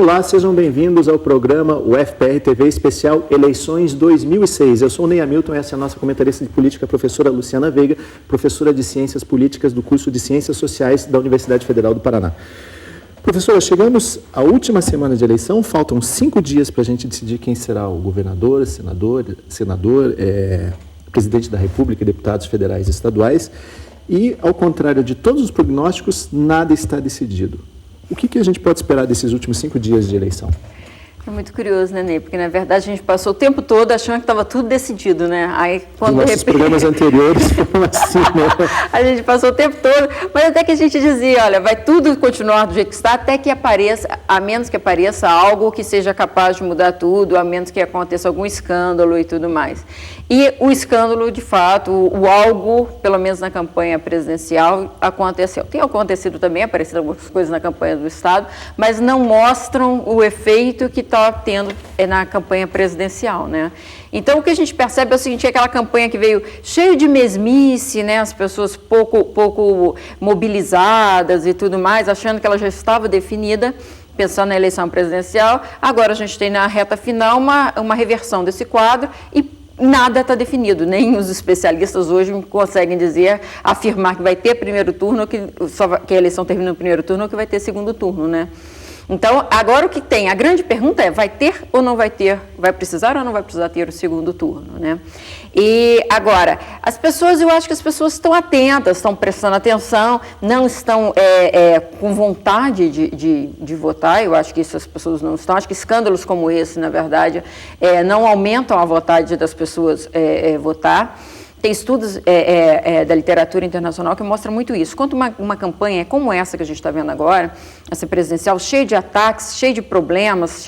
Olá, sejam bem-vindos ao programa UFPR TV Especial Eleições 2006. Eu sou o Ney Hamilton, essa é a nossa comentarista de política, a professora Luciana Veiga, professora de Ciências Políticas do curso de Ciências Sociais da Universidade Federal do Paraná. Professora, chegamos à última semana de eleição, faltam 5 dias para a gente decidir quem será o governador, senador, presidente da República, deputados federais e estaduais, e, ao contrário de todos os prognósticos, nada está decidido. O que a gente pode esperar desses últimos 5 dias de eleição? É muito curioso, né, Ney? Porque, na verdade, a gente passou o tempo todo achando que estava tudo decidido, né? Aí, quando nossos programas anteriores foram assim, né? A gente passou o tempo todo, mas até que a gente dizia, olha, vai tudo continuar do jeito que está, até que apareça, a menos que apareça algo que seja capaz de mudar tudo, a menos que aconteça algum escândalo e tudo mais. E o escândalo, de fato, o algo, pelo menos na campanha presidencial, aconteceu. Tem acontecido também, apareceram algumas coisas na campanha do Estado, mas não mostram o efeito que está tendo na campanha presidencial, né? Então, o que a gente percebe é o seguinte, é aquela campanha que veio cheio de mesmice, né? As pessoas pouco mobilizadas e tudo mais, achando que ela já estava definida, pensando na eleição presidencial. Agora a gente tem na reta final uma reversão desse quadro e nada está definido, nem os especialistas hoje conseguem afirmar que vai ter primeiro turno, que a eleição termina no primeiro turno ou que vai ter segundo turno, né? Então, agora o que tem, a grande pergunta é, vai ter ou não vai ter, vai precisar ou não vai precisar ter o segundo turno, né? E agora, eu acho que as pessoas estão atentas, estão prestando atenção, não estão com vontade de votar, eu acho que isso as pessoas não estão, acho que escândalos como esse, na verdade, não aumentam a vontade das pessoas votar. Tem estudos da literatura internacional que mostram muito isso. Quando uma campanha como essa que a gente está vendo agora, essa presidencial, cheia de ataques, cheia de problemas,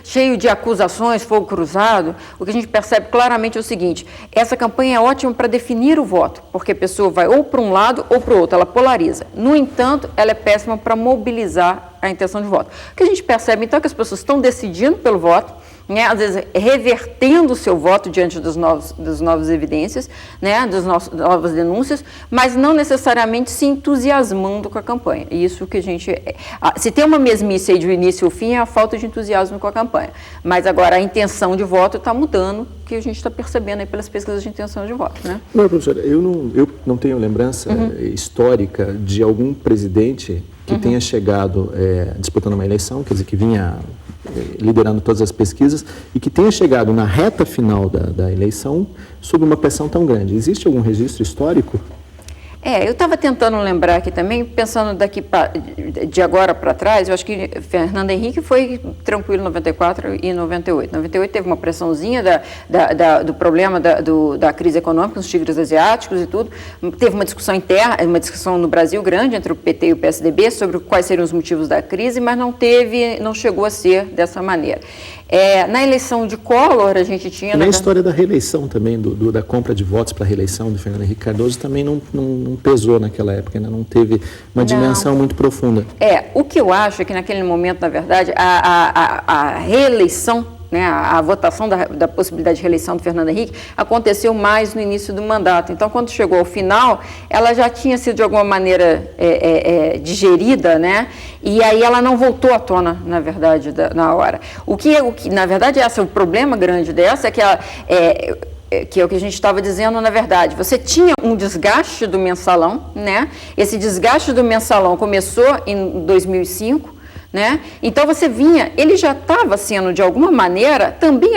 cheio de acusações, fogo cruzado, o que a gente percebe claramente é o seguinte, essa campanha é ótima para definir o voto, porque a pessoa vai ou para um lado ou para o outro, ela polariza. No entanto, ela é péssima para mobilizar a intenção de voto. O que a gente percebe, então, é que as pessoas estão decidindo pelo voto, né, às vezes revertendo o seu voto diante das novas evidências, né, das novas denúncias, mas não necessariamente se entusiasmando com a campanha. E isso que a gente... Se tem uma mesmice aí de início ao fim, é a falta de entusiasmo com a campanha. Mas agora a intenção de voto está mudando, que a gente está percebendo aí pelas pesquisas de intenção de voto, né? Não, professora, eu não tenho lembrança histórica de algum presidente que tenha chegado disputando uma eleição, quer dizer, que vinha liderando todas as pesquisas e que tenha chegado na reta final da eleição sob uma pressão tão grande. Existe algum registro histórico? Eu estava tentando lembrar aqui também, pensando de agora para trás, eu acho que Fernando Henrique foi tranquilo em 94 e 98. 98 teve uma pressãozinha do problema da crise econômica, os tigres asiáticos e tudo. Teve uma discussão interna, uma discussão no Brasil grande entre o PT e o PSDB sobre quais seriam os motivos da crise, mas não chegou a ser dessa maneira. Na eleição de Collor, a gente tinha... Na história da reeleição também, da compra de votos para a reeleição do Fernando Henrique Cardoso, também não pesou naquela época, né? Não teve uma dimensão muito profunda. O que eu acho é que naquele momento, na verdade, a reeleição, né, a votação da possibilidade de reeleição do Fernando Henrique aconteceu mais no início do mandato. Então, quando chegou ao final, ela já tinha sido de alguma maneira digerida, né? E aí ela não voltou à tona, na verdade, na hora. O que na verdade, o problema grande dessa é que é o que a gente estava dizendo, na verdade, você tinha um desgaste do mensalão, né? Esse desgaste do mensalão começou em 2005, né? Então você ele já estava sendo de alguma maneira também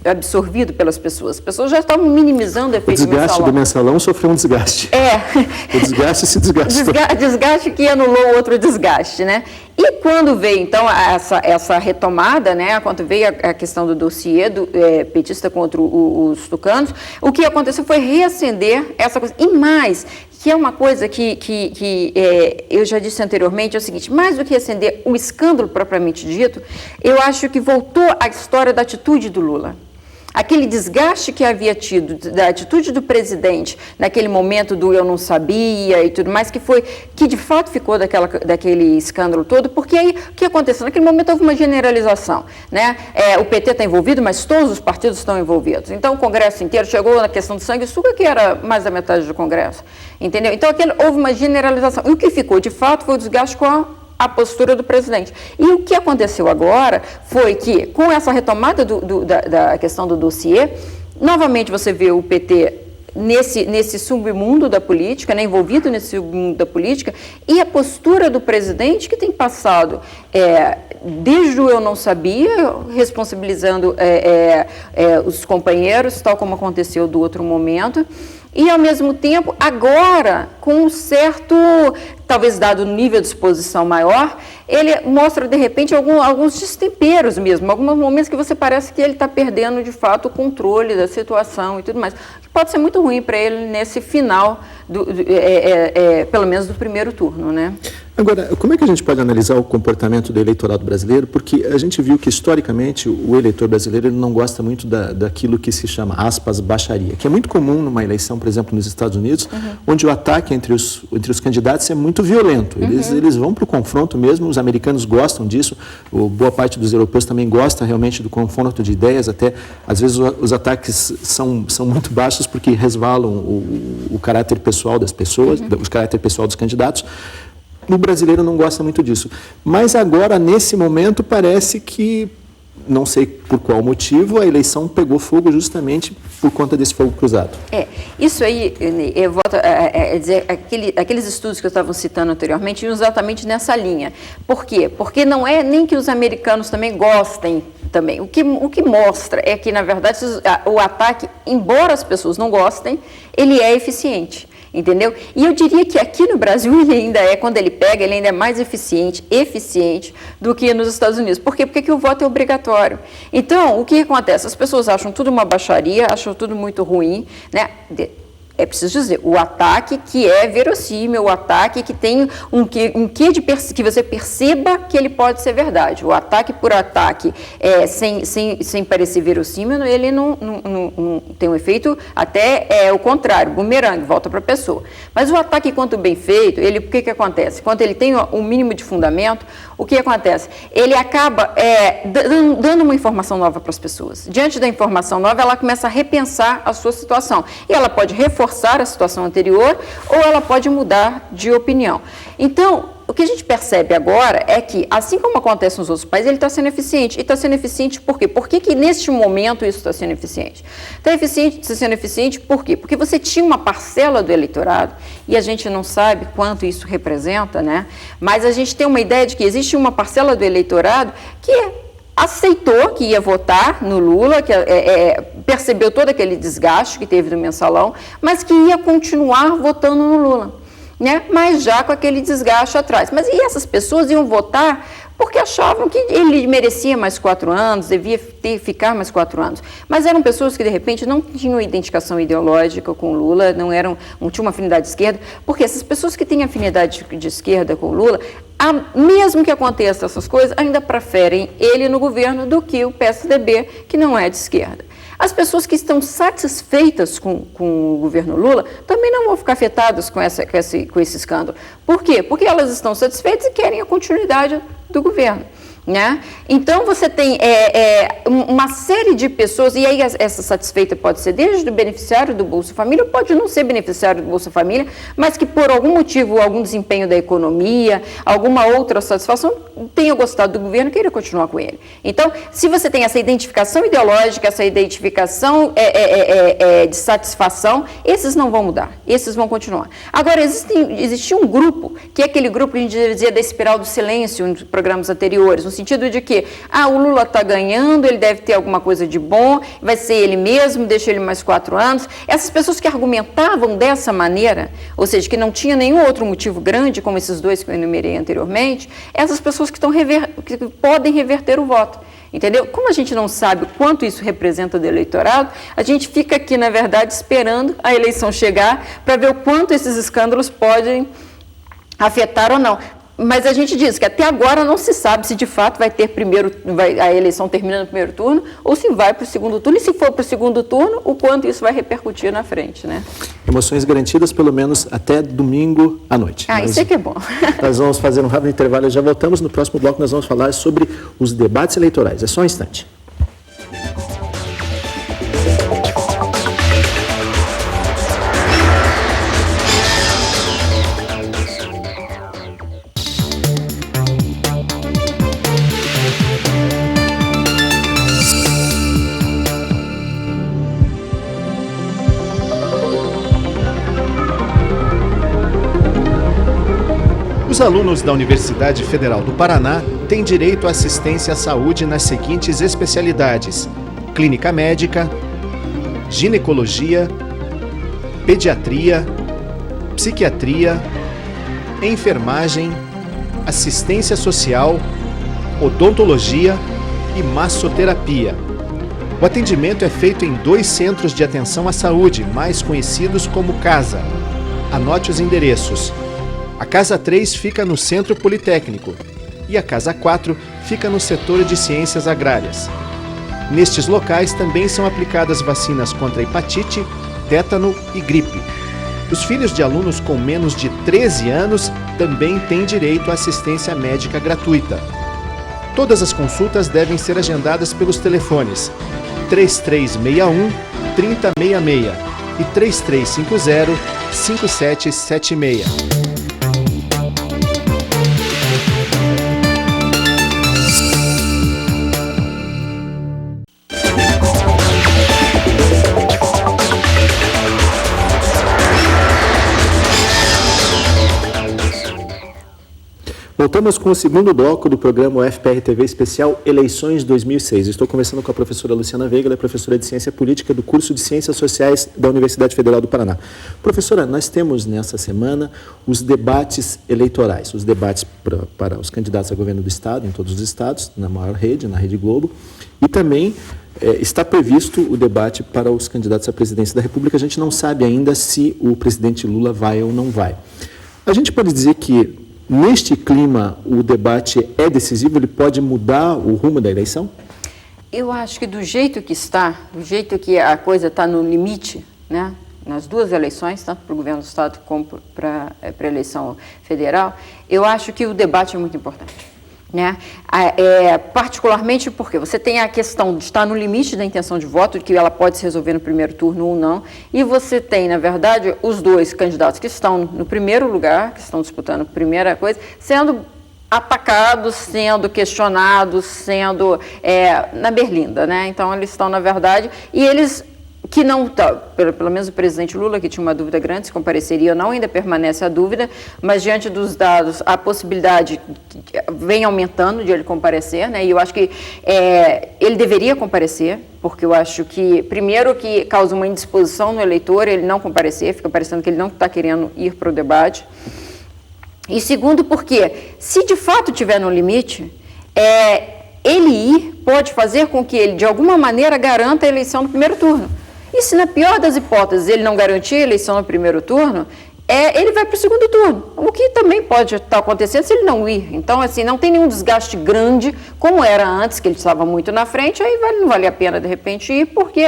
absorvido pelas pessoas. As pessoas já estavam minimizando o efeito mensalão. O desgaste do mensalão sofreu um desgaste. O desgaste se desgastou. Desgaste que anulou outro desgaste, né? E quando veio, então, essa retomada, né, quando veio a questão do dossiê petista contra os tucanos, o que aconteceu foi reacender essa coisa. E mais, que é uma coisa que eu já disse anteriormente, é o seguinte, mais do que acender o escândalo propriamente dito, eu acho que voltou a história da atitude do Lula. Aquele desgaste que havia tido da atitude do presidente naquele momento do eu não sabia e tudo mais, que de fato ficou daquele escândalo todo, porque aí o que aconteceu? Naquele momento houve uma generalização, né? O PT está envolvido, mas todos os partidos estão envolvidos. Então o Congresso inteiro chegou na questão do sanguessuga, que era mais da metade do Congresso, entendeu? Então houve uma generalização. E o que ficou de fato foi o desgaste com a postura do presidente. E o que aconteceu agora foi que, com essa retomada da questão do dossiê, novamente você vê o PT nesse submundo da política, né, envolvido nesse submundo da política, e a postura do presidente, que tem passado desde o eu não sabia, responsabilizando os companheiros, tal como aconteceu do outro momento, e, ao mesmo tempo, agora, com um certo, talvez dado o nível de exposição maior, ele mostra, de repente, alguns destemperos mesmo, alguns momentos que você parece que ele está perdendo, de fato, o controle da situação e tudo mais, que pode ser muito ruim para ele nesse final, pelo menos do primeiro turno, né? Agora, como é que a gente pode analisar o comportamento do eleitorado brasileiro? Porque a gente viu que, historicamente, o eleitor brasileiro ele não gosta muito daquilo que se chama, aspas, baixaria, que é muito comum numa eleição, por exemplo, nos Estados Unidos, onde o ataque entre os candidatos é muito violento. Eles vão para o confronto mesmo, os americanos gostam disso, boa parte dos europeus também gosta realmente do confronto de ideias, até, às vezes, os ataques são muito baixos porque resvalam o caráter pessoal das pessoas, o caráter pessoal dos candidatos. O brasileiro não gosta muito disso. Mas agora, nesse momento, parece que, não sei por qual motivo, a eleição pegou fogo justamente por conta desse fogo cruzado. Isso aí, eu volto a dizer, aqueles estudos que eu estava citando anteriormente, iam exatamente nessa linha. Por quê? Porque não é nem que os americanos também gostem também. O que mostra é que, na verdade, o ataque, embora as pessoas não gostem, ele é eficiente. Entendeu? E eu diria que aqui no Brasil ele ainda quando ele pega, ele ainda é mais eficiente do que nos Estados Unidos. Por quê? Porque o voto é obrigatório. Então, o que acontece? As pessoas acham tudo uma baixaria, acham tudo muito ruim, né? É preciso dizer, o ataque que é verossímil, o ataque que tem que você perceba que ele pode ser verdade. O ataque por ataque, sem parecer verossímil, ele não tem um efeito, até o contrário, bumerangue, volta para a pessoa. Mas o ataque, quanto bem feito, o que acontece? Quando ele tem um mínimo de fundamento, o que acontece? Ele acaba dando uma informação nova para as pessoas. Diante da informação nova, ela começa a repensar a sua situação. E ela pode reforçar a situação anterior ou ela pode mudar de opinião. Então, o que a gente percebe agora é que, assim como acontece nos outros países, ele está sendo eficiente. E está sendo eficiente por quê? Por que neste momento isso está sendo eficiente? Está sendo eficiente por quê? Porque você tinha uma parcela do eleitorado, e a gente não sabe quanto isso representa, né? Mas a gente tem uma ideia de que existe uma parcela do eleitorado que aceitou que ia votar no Lula, que percebeu todo aquele desgaste que teve do mensalão, mas que ia continuar votando no Lula, né? Mas já com aquele desgaste atrás. Mas e essas pessoas iam votar porque achavam que ele merecia mais 4 anos, devia ficar mais 4 anos. Mas eram pessoas que, de repente, não tinham identificação ideológica com o Lula, não tinham uma afinidade de esquerda, porque essas pessoas que têm afinidade de esquerda com o Lula, mesmo que aconteçam essas coisas, ainda preferem ele no governo do que o PSDB, que não é de esquerda. As pessoas que estão satisfeitas com o governo Lula também não vão ficar afetadas com esse escândalo. Por quê? Porque elas estão satisfeitas e querem a continuidade do governo, né? Então, você tem uma série de pessoas, e aí essa satisfeita pode ser desde o beneficiário do Bolsa Família, ou pode não ser beneficiário do Bolsa Família, mas que por algum motivo, algum desempenho da economia, alguma outra satisfação, tenha gostado do governo e queira continuar com ele. Então, se você tem essa identificação ideológica, essa identificação de satisfação, esses não vão mudar, esses vão continuar. Agora, existe um grupo, que é aquele grupo que a gente dizia da espiral do silêncio nos programas anteriores, no sentido de que, o Lula está ganhando, ele deve ter alguma coisa de bom, vai ser ele mesmo, deixa ele mais 4 anos. Essas pessoas que argumentavam dessa maneira, ou seja, que não tinha nenhum outro motivo grande, como esses dois que eu enumerei anteriormente, essas pessoas que podem reverter o voto. Entendeu? Como a gente não sabe o quanto isso representa do eleitorado, a gente fica aqui, na verdade, esperando a eleição chegar para ver o quanto esses escândalos podem afetar ou não. Mas a gente diz que até agora não se sabe se de fato vai ter a eleição termina no primeiro turno ou se vai para o segundo turno. E se for para o segundo turno, o quanto isso vai repercutir na frente, né? Emoções garantidas pelo menos até domingo à noite. Isso é que é bom. Nós vamos fazer um rápido intervalo e já voltamos. No próximo bloco nós vamos falar sobre os debates eleitorais. É só um instante. Os alunos da Universidade Federal do Paraná têm direito à assistência à saúde nas seguintes especialidades: clínica médica, ginecologia, pediatria, psiquiatria, enfermagem, assistência social, odontologia e massoterapia. O atendimento é feito em 2 centros de atenção à saúde, mais conhecidos como CASA. Anote os endereços. A Casa 3 fica no Centro Politécnico e a Casa 4 fica no setor de Ciências Agrárias. Nestes locais também são aplicadas vacinas contra hepatite, tétano e gripe. Os filhos de alunos com menos de 13 anos também têm direito à assistência médica gratuita. Todas as consultas devem ser agendadas pelos telefones 3361-3066 e 3350-5776. Voltamos com o segundo bloco do programa UFPR TV especial Eleições 2006. Estou conversando com a professora Luciana Veiga, ela é professora de Ciência Política do curso de Ciências Sociais da Universidade Federal do Paraná. Professora, nós temos nessa semana os debates eleitorais, os debates para os candidatos a governo do Estado, em todos os estados, na maior rede, na Rede Globo, e também está previsto o debate para os candidatos à presidência da República. A gente não sabe ainda se o presidente Lula vai ou não vai. A gente pode dizer que neste clima, o debate é decisivo? Ele pode mudar o rumo da eleição? Eu acho que do jeito que está, do jeito que a coisa está no limite, né, nas duas eleições, tanto para o governo do Estado como para a eleição federal, eu acho que o debate é muito importante. Né? Particularmente porque você tem a questão de estar no limite da intenção de voto, de que ela pode se resolver no primeiro turno ou não, e você tem, na verdade, os dois candidatos que estão no primeiro lugar, que estão disputando a primeira coisa, sendo atacados, sendo questionados, sendo na berlinda, né? Então, eles estão, na verdade, e eles que não, pelo menos o presidente Lula, que tinha uma dúvida grande se compareceria ou não, ainda permanece a dúvida, mas diante dos dados, a possibilidade vem aumentando de ele comparecer, né? E eu acho que ele deveria comparecer, porque eu acho que, primeiro, que causa uma indisposição no eleitor ele não comparecer, fica parecendo que ele não está querendo ir para o debate. E segundo, porque se de fato tiver no limite, ele ir pode fazer com que ele, de alguma maneira, garanta a eleição no primeiro turno. E se, na pior das hipóteses, ele não garantir a eleição no primeiro turno, ele vai para o segundo turno, o que também pode estar acontecendo se ele não ir. Então, assim, não tem nenhum desgaste grande, como era antes, que ele estava muito na frente, aí não vale a pena, de repente, ir, porque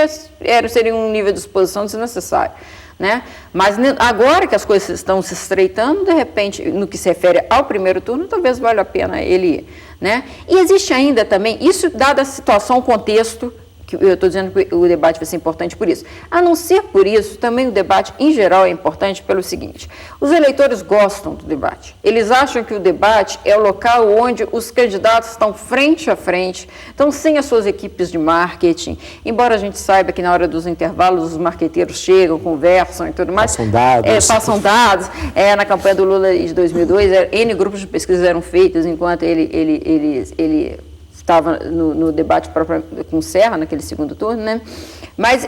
seria um nível de exposição desnecessário. Né? Mas agora que as coisas estão se estreitando, de repente, no que se refere ao primeiro turno, talvez valha a pena ele ir. Né? E existe ainda também, isso dada a situação, o contexto, que eu estou dizendo que o debate vai ser importante por isso. A não ser por isso, também o debate, em geral, é importante pelo seguinte: os eleitores gostam do debate. Eles acham que o debate é o local onde os candidatos estão frente a frente, estão sem as suas equipes de marketing, embora a gente saiba que na hora dos intervalos os marqueteiros chegam, conversam e tudo mais. Passam dados. Passam dados. Na campanha do Lula de 2002, N grupos de pesquisa eram feitos enquanto ele estava no debate com Serra, naquele segundo turno, né? Mas,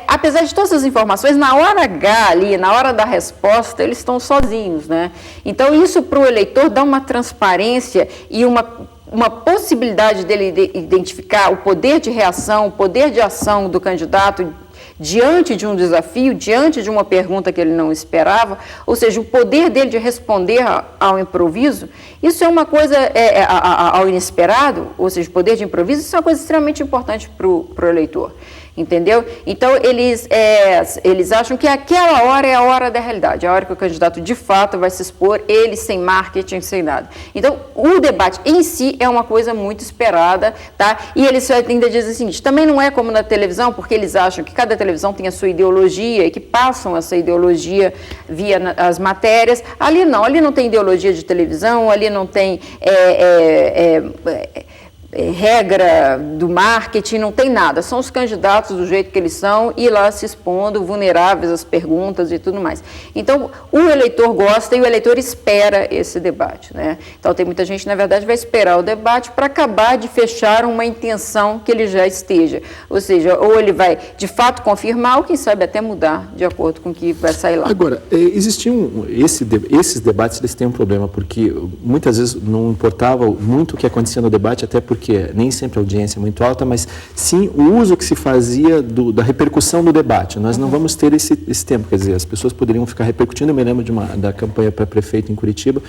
apesar de todas as informações, na hora H ali, na hora da resposta, eles estão sozinhos, né? Então, isso para o eleitor dá uma transparência e uma possibilidade dele identificar o poder de reação, o poder de ação do candidato diante de um desafio, diante de uma pergunta que ele não esperava, ou seja, o poder dele de responder ao improviso, isso é uma coisa, ao inesperado, ou seja, o poder de improviso, isso é uma coisa extremamente importante para o eleitor. Entendeu? Então, eles acham que aquela hora é a hora da realidade, a hora que o candidato de fato vai se expor, ele sem marketing, sem nada. Então, o debate em si é uma coisa muito esperada, tá? E eles ainda dizem o seguinte: também não é como na televisão, porque eles acham que cada televisão tem a sua ideologia e que passam essa ideologia via as matérias. Ali não tem ideologia de televisão, ali não tem regra do marketing, não tem nada, são os candidatos do jeito que eles são e lá se expondo, vulneráveis às perguntas e tudo mais. Então, o eleitor gosta e o eleitor espera esse debate, né? Então, tem muita gente, na verdade, vai esperar o debate para acabar de fechar uma intenção que ele já esteja. Ou seja, ou ele vai, de fato, confirmar ou, quem sabe, até mudar de acordo com o que vai sair lá. Agora, esses debates, eles têm um problema, porque muitas vezes não importava muito o que acontecia no debate, até porque nem sempre a audiência é muito alta, mas sim o uso que se fazia da repercussão do debate. Nós não vamos ter esse tempo, quer dizer, as pessoas poderiam ficar repercutindo. Eu me lembro da campanha para prefeito em Curitiba,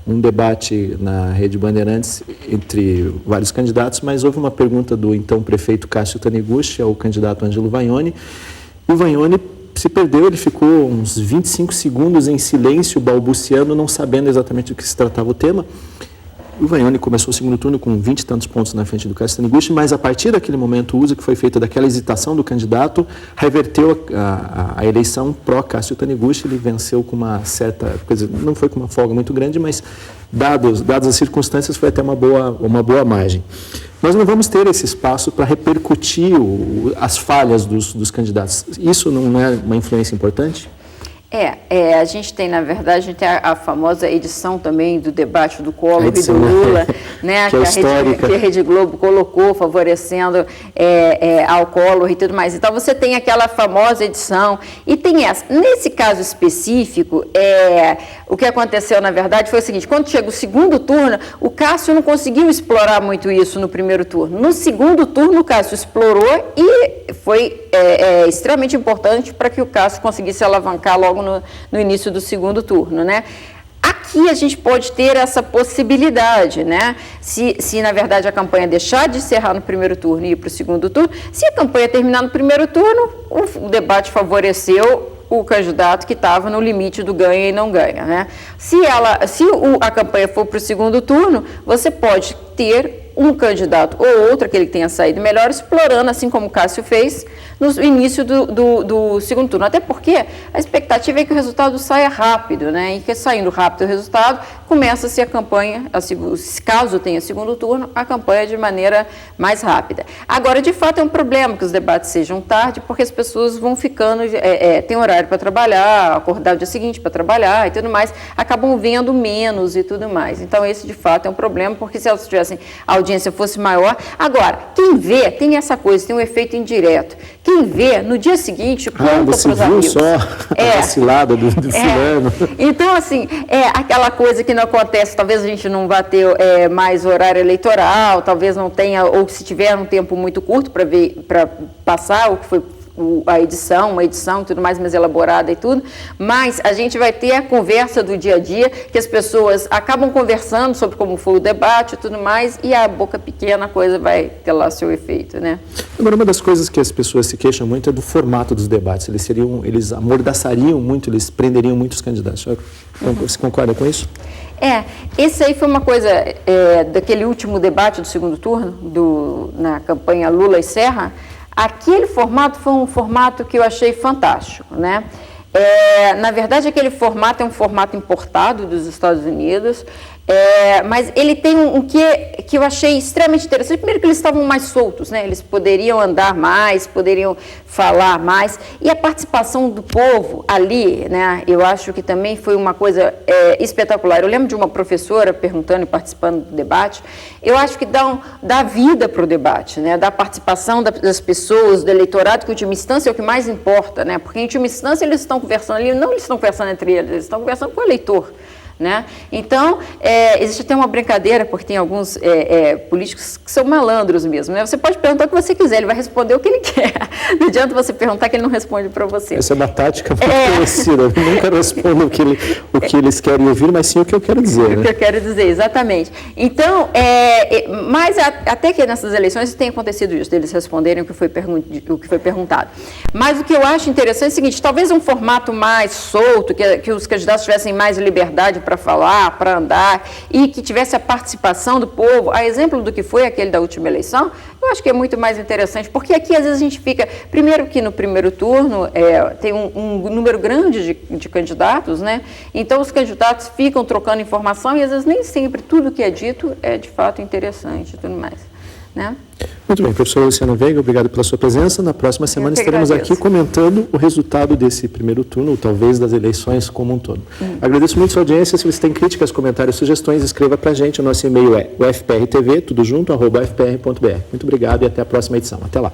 um debate na Rede Bandeirantes entre vários candidatos, mas houve uma pergunta do então prefeito Cássio Taniguchi ao candidato Ângelo Vaioni, e o Vaioni se perdeu, ele ficou uns 25 segundos em silêncio, balbuciando, não sabendo exatamente do que se tratava o tema. O Vaioni começou o segundo turno com 20 e tantos pontos na frente do Cássio Taniguchi, mas a partir daquele momento o uso que foi feito daquela hesitação do candidato reverteu a eleição pró-Cássio Taniguchi. Ele venceu com uma certa coisa, não foi com uma folga muito grande, mas dadas as circunstâncias foi até uma boa margem. Nós não vamos ter esse espaço para repercutir as falhas dos candidatos. Isso não é uma influência importante? A gente tem, na verdade, a gente tem a famosa edição também do debate do Collor e do Lula, né, que a Rede Globo colocou, favorecendo ao Collor e tudo mais. Então, você tem aquela famosa edição e tem essa. Nesse caso específico, o que aconteceu, na verdade, foi o seguinte: quando chega o segundo turno, o Cássio não conseguiu explorar muito isso no primeiro turno. No segundo turno, o Cássio explorou e foi extremamente importante para que o Cássio conseguisse alavancar logo no início do segundo turno, né? Aqui a gente pode ter essa possibilidade, né? Se na verdade a campanha deixar de encerrar no primeiro turno e ir para o segundo turno, se a campanha terminar no primeiro turno, o debate favoreceu o candidato que estava no limite do ganha e não ganha, né? Se a campanha for para o segundo turno, você pode ter um candidato ou outro, aquele que tenha saído melhor, explorando, assim como o Cássio fez, no início do segundo turno. Até porque a expectativa é que o resultado saia rápido, né? E que saindo rápido o resultado, começa-se a campanha, caso tenha segundo turno, a campanha de maneira mais rápida. Agora, de fato, é um problema que os debates sejam tarde, porque as pessoas vão ficando, tem horário para trabalhar, acordar o dia seguinte para trabalhar e tudo mais, acabam vendo menos e tudo mais. Então, esse, de fato, é um problema, porque se elas tivessem a audiência fosse maior. Agora, quem vê, tem essa coisa, tem um efeito indireto. Quem vê, no dia seguinte, conta para os amigos. Você viu só a vacilada do fulano. Então, assim, aquela coisa que não acontece, talvez a gente não vá ter mais horário eleitoral, talvez não tenha, ou se tiver um tempo muito curto para passar o que foi uma edição e tudo mais elaborada e tudo, mas a gente vai ter a conversa do dia a dia, que as pessoas acabam conversando sobre como foi o debate e tudo mais, e a boca pequena, a coisa vai ter lá seu efeito, né? Agora, uma das coisas que as pessoas se queixam muito é do formato dos debates. Eles amordaçariam muito, eles prenderiam muito os candidatos. Você concorda com isso? Esse aí foi uma coisa daquele último debate do segundo turno, na campanha Lula e Serra. Aquele formato foi um formato que eu achei fantástico, né? Na verdade, aquele formato é um formato importado dos Estados Unidos, mas ele tem um que eu achei extremamente interessante. Primeiro que eles estavam mais soltos, né? Eles poderiam andar mais, poderiam falar mais, e a participação do povo ali, né? Eu acho que também foi uma coisa espetacular. Eu lembro de uma professora perguntando e participando do debate. Eu acho que dá vida para o debate, né? Da participação das pessoas, do eleitorado, que em última instância é o que mais importa, né? Porque em última instância eles estão conversando ali, não eles estão conversando entre eles estão conversando com o eleitor, né? Então, existe até uma brincadeira, porque tem alguns políticos que são malandros mesmo, né? Você pode perguntar o que você quiser, ele vai responder o que ele quer. Não adianta você perguntar que ele não responde para você. Essa é uma tática muito conhecida. Eu nunca respondo o que eles querem ouvir, mas sim o que eu quero dizer. O que eu quero dizer, exatamente. Então, mas até que nessas eleições tem acontecido isso, deles responderem o que foi perguntado. Mas o que eu acho interessante é o seguinte: talvez um formato mais solto, que os candidatos tivessem mais liberdade para falar, para andar, e que tivesse a participação do povo, a exemplo do que foi aquele da última eleição, eu acho que é muito mais interessante, porque aqui às vezes a gente fica, primeiro que no primeiro turno tem um número grande de candidatos, né? Então os candidatos ficam trocando informação e às vezes nem sempre tudo que é dito é de fato interessante e tudo mais. né? Muito bem, professora Luciana Veiga, obrigado pela sua presença. Na próxima semana estaremos aqui comentando o resultado desse primeiro turno, ou talvez das eleições como um todo. Agradeço muito a sua audiência. Se você tem críticas, comentários, sugestões, escreva para a gente. O nosso e-mail é ufprtv, tudo junto, @ufpr.br. Muito obrigado e até a próxima edição. Até lá.